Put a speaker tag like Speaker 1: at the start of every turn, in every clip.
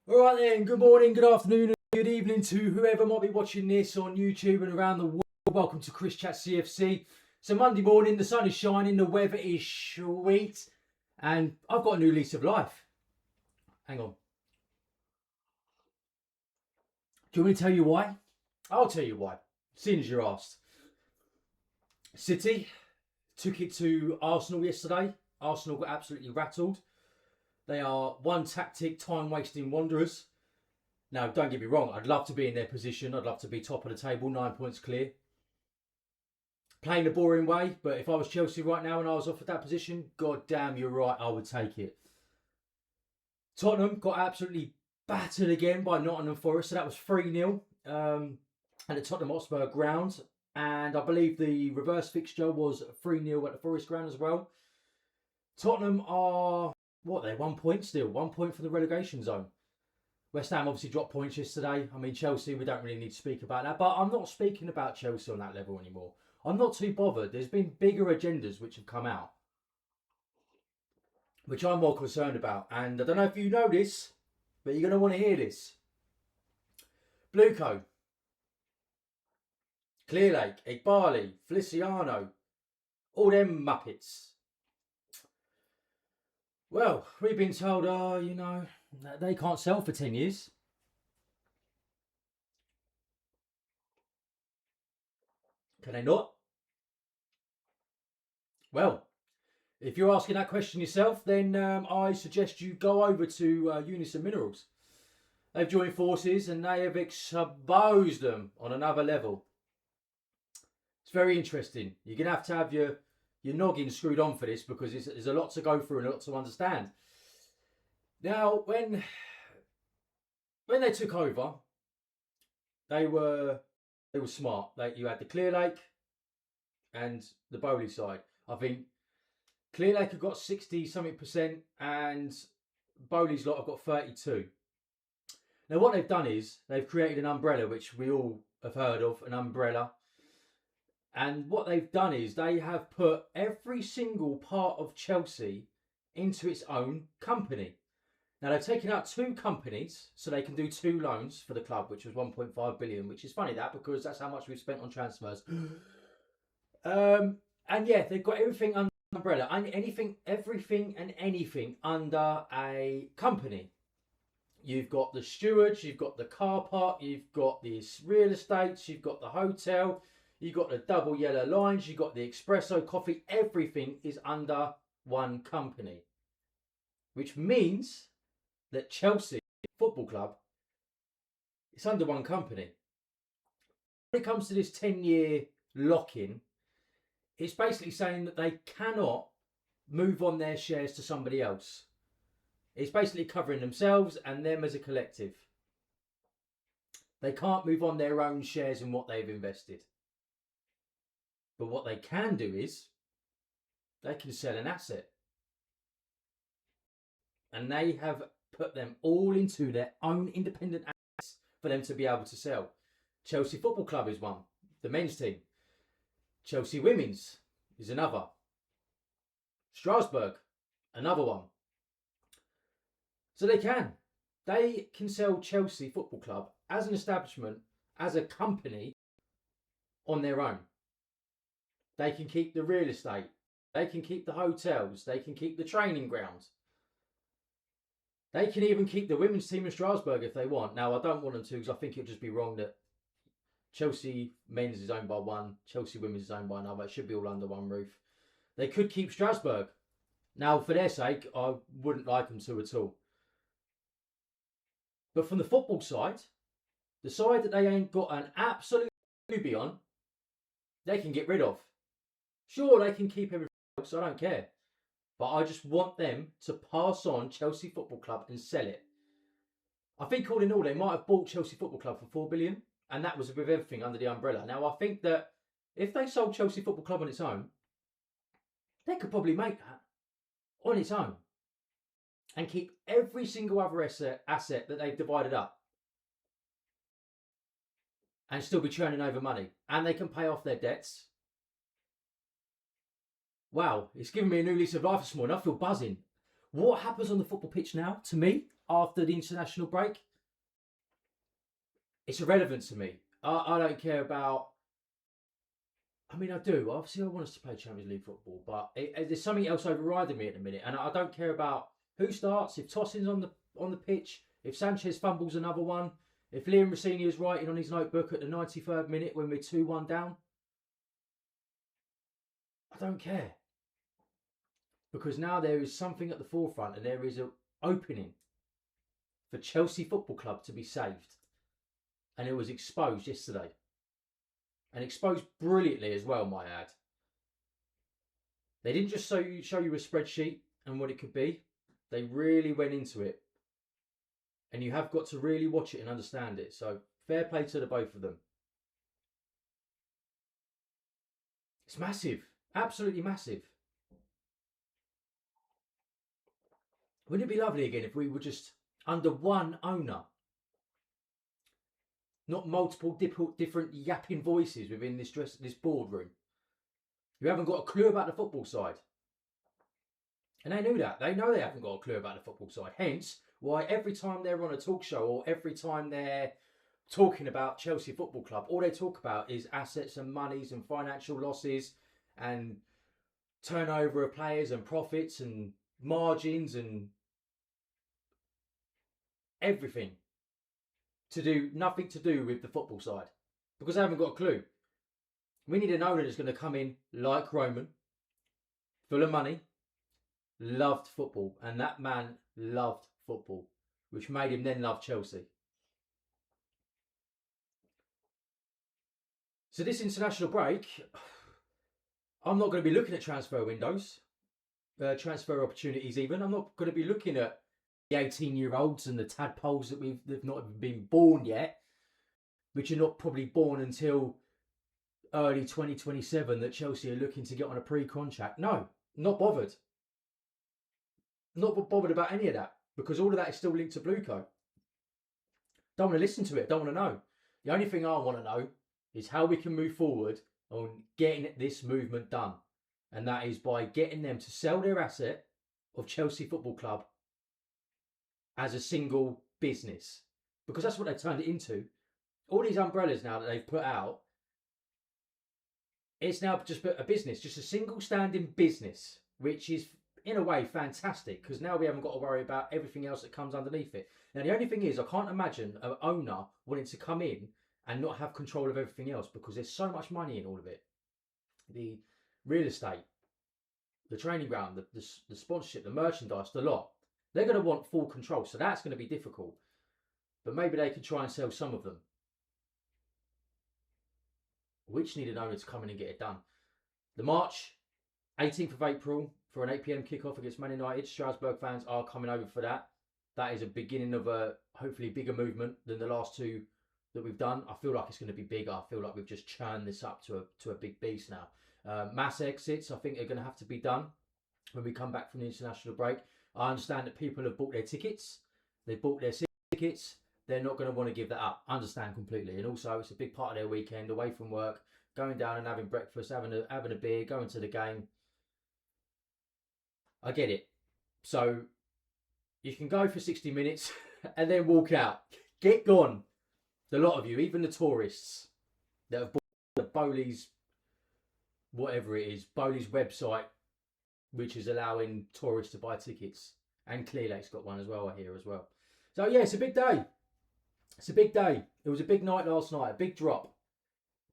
Speaker 1: Alright then, good morning, good afternoon, and good evening to whoever might be watching this on YouTube and around the world. Welcome to Chris Chat CFC. So Monday morning, the sun is shining, the weather is sweet, and I've got a new lease of life. Hang on. Do you want me to tell you why? I'll tell you why, seeing as you're asked. City took it to Arsenal yesterday. Arsenal got absolutely rattled. They are one tactic, time-wasting wanderers. Now, don't get me wrong, I'd love to be in their position. I'd love to be top of the table, 9 points clear. Playing a boring way, but if I was Chelsea right now and I was offered that position, god damn, you're right, I would take it. Tottenham got absolutely battered again by Nottingham Forest, so that was 3-0 at the Tottenham Hotspur ground. And I believe the reverse fixture was 3-0 at the Forest ground as well. Tottenham are... what, they're 1 point still, 1 point from the relegation zone. West Ham obviously dropped points yesterday. I mean, Chelsea, we don't really need to speak about that. But I'm not speaking about Chelsea on that level anymore. I'm not too bothered. There's been bigger agendas which have come out, which I'm more concerned about. And I don't know if you know this, but you're going to want to hear this. Blueco, Clearlake, Igbali, Feliciano, all them muppets. Well, we've been told, you know, they can't sell for 10 years. Can they not? Well, if you're asking that question yourself, then I suggest you go over to Unison Minerals. They've joined forces and they have exposed them on another level. It's very interesting. You're going to have your noggin screwed on for this because there's a lot to go through and a lot to understand. Now, when they took over, they were smart. You had the Clearlake and the Bowley side. I think Clearlake have got 60-something% and Bowley's lot have got 32. Now, what they've done is they've created an umbrella, which we all have heard of, an umbrella. And what they've done is they have put every single part of Chelsea into its own company. Now, they've taken out 2 companies so they can do 2 loans for the club, which was 1.5 billion, which is funny that because that's how much we've spent on transfers. And yeah, they've got everything under an umbrella, everything and anything under a company. You've got the stewards, you've got the car park, you've got the real estates, you've got the hotel, you've got the double yellow lines, you've got the espresso coffee, everything is under one company. Which means that Chelsea Football Club is under one company. When it comes to this 10-year lock-in, it's basically saying that they cannot move on their shares to somebody else. It's basically covering themselves and them as a collective. They can't move on their own shares in what they've invested. But what they can do is they can sell an asset. And they have put them all into their own independent assets for them to be able to sell. Chelsea Football Club is one, the men's team. Chelsea Women's is another. Strasbourg, another one. So they can sell Chelsea Football Club as an establishment, as a company on their own. They can keep the real estate. They can keep the hotels. They can keep the training grounds. They can even keep the women's team in Strasbourg if they want. Now, I don't want them to because I think it would just be wrong that Chelsea men's is owned by one, Chelsea women's is owned by another. It should be all under one roof. They could keep Strasbourg. Now, for their sake, I wouldn't like them to at all. But from the football side, the side that they ain't got an absolute newbie on, they can get rid of. Sure, they can keep everything else, I don't care. But I just want them to pass on Chelsea Football Club and sell it. I think all in all, they might have bought Chelsea Football Club for 4 billion. And that was with everything under the umbrella. Now, I think that if they sold Chelsea Football Club on its own, they could probably make that on its own. And keep every single other asset that they've divided up. And still be churning over money. And they can pay off their debts. Wow, it's given me a new lease of life this morning. I feel buzzing. What happens on the football pitch now, to me, after the international break, it's irrelevant to me. I don't care about. I mean, I do. Obviously, I want us to play Champions League football, but there's something else overriding me at the minute, and I don't care about who starts. If Tosin's on the pitch, if Sanchez fumbles another one, if Liam Rossini is writing on his notebook at the 93rd minute when we're 2-1 down, I don't care, because now there is something at the forefront, and there is an opening for Chelsea Football Club to be saved, and it was exposed yesterday. And exposed brilliantly as well, might add. They didn't just show you a spreadsheet and what it could be. They really went into it. And you have got to really watch it and understand it. So fair play to the both of them. It's massive. Absolutely massive. Wouldn't it be lovely again if we were just under one owner? Not multiple different yapping voices within this boardroom. You haven't got a clue about the football side. And they knew that. They know they haven't got a clue about the football side. Hence, why every time they're on a talk show or every time they're talking about Chelsea Football Club, all they talk about is assets and monies and financial losses and turnover of players and profits and margins and everything. Nothing to do with the football side, because they haven't got a clue. We need an owner that's going to come in like Roman, full of money, loved football, and that man loved football, which made him then love Chelsea. So this international break, I'm not going to be looking at transfer windows, transfer opportunities even. I'm not going to be looking at the 18-year-olds and the tadpoles they've not been born yet, which are not probably born until early 2027, that Chelsea are looking to get on a pre-contract. No, not bothered. Not bothered about any of that, because all of that is still linked to Blueco. Don't want to listen to it. Don't want to know. The only thing I want to know is how we can move forward on getting this movement done. And that is by getting them to sell their asset of Chelsea Football Club as a single business, because that's what they've turned it into. All these umbrellas now that they've put out, it's now just a business, just a single standing business, which is in a way fantastic, because now we haven't got to worry about everything else that comes underneath it. Now the only thing is, I can't imagine an owner wanting to come in and not have control of everything else, because there's so much money in all of it. The real estate, the training ground, the sponsorship, the merchandise, the lot. They're going to want full control, so that's going to be difficult. But maybe they could try and sell some of them, which need an owner to come in and get it done. The March 18th of April for an 8 p.m. kickoff against Man United. Strasbourg fans are coming over for that. That is a beginning of a hopefully bigger movement than the last two that we've done. I feel like it's going to be bigger. I feel like we've just churned this up to a big beast now. Mass exits, I think, are going to have to be done when we come back from the international break. I understand that people have bought their tickets. They've bought their tickets. They're not going to want to give that up. I understand completely. And also, it's a big part of their weekend, away from work, going down and having breakfast, having a beer, going to the game. I get it. So you can go for 60 minutes and then walk out. Get gone. The lot of you, even the tourists that have bought the Bowley's, whatever it is, Bowley's website, which is allowing tourists to buy tickets. And Clear Lake's got one as well, I hear as well. So yeah, it's a big day. It's a big day. It was a big night last night, a big drop.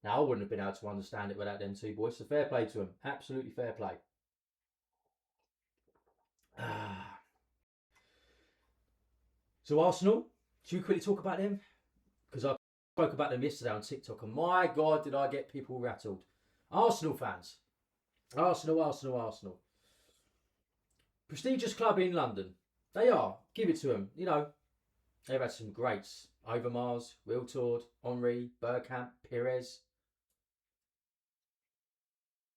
Speaker 1: Now, I wouldn't have been able to understand it without them two boys, so fair play to them. Absolutely fair play. So Arsenal, should we quickly talk about them? Because I spoke about them yesterday on TikTok, and my God, did I get people rattled. Arsenal fans. Arsenal. Prestigious club in London. They are. Give it to them. You know, they've had some greats. Overmars, Wiltord, Henry, Bergkamp, Pires.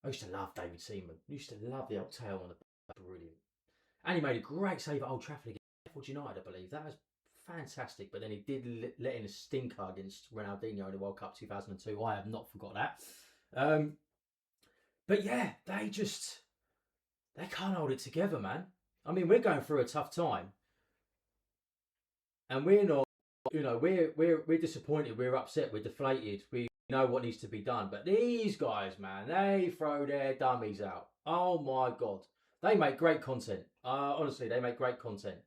Speaker 1: I used to love David Seaman. I used to love the old tail on the back. Brilliant. And he made a great save at Old Trafford against Sheffield United, I believe. That was fantastic. But then he did let in a stinker against Ronaldinho in the World Cup 2002. I have not forgot that. But yeah, they can't hold it together, man. I mean, we're going through a tough time. and we're not. You know, we're disappointed. We're upset. We're deflated. We know what needs to be done. But these guys, man, they throw their dummies out. Oh my god, they make great content. Honestly, they make great content.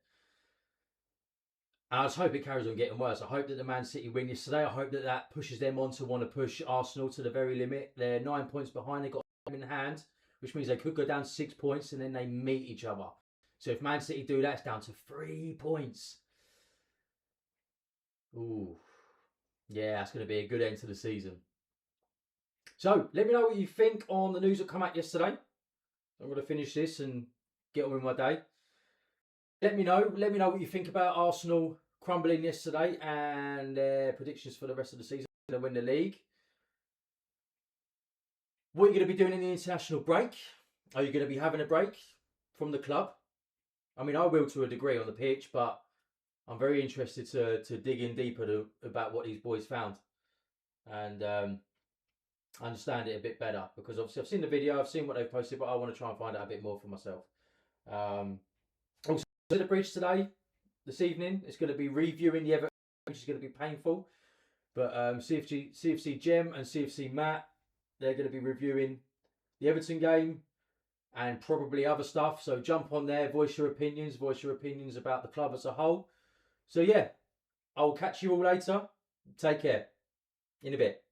Speaker 1: And I just hope it carries on getting worse. I hope that the Man City win yesterday. I hope that that pushes them on to want to push Arsenal to the very limit. They're 9 points behind. They've got them in hand, which means they could go down to 6 points and then they meet each other. So if Man City do that, it's down to 3 points. Ooh, yeah, that's going to be a good end to the season. So let me know what you think on the news that come out yesterday. I'm going to finish this and get on with my day. Let me know what you think about Arsenal crumbling yesterday and their predictions for the rest of the season to win the league. What are you going to be doing in the international break? Are you going to be having a break from the club? I mean, I will to a degree on the pitch, but I'm very interested to dig in deeper about what these boys found and understand it a bit better, because obviously I've seen the video, I've seen what they've posted, but I want to try and find out a bit more for myself. Also, the bridge today, this evening, it's going to be reviewing the Everton, which is going to be painful. But CFC Gem and CFC Matt, they're going to be reviewing the Everton game and probably other stuff. So jump on there, voice your opinions about the club as a whole. So yeah, I'll catch you all later. Take care. In a bit.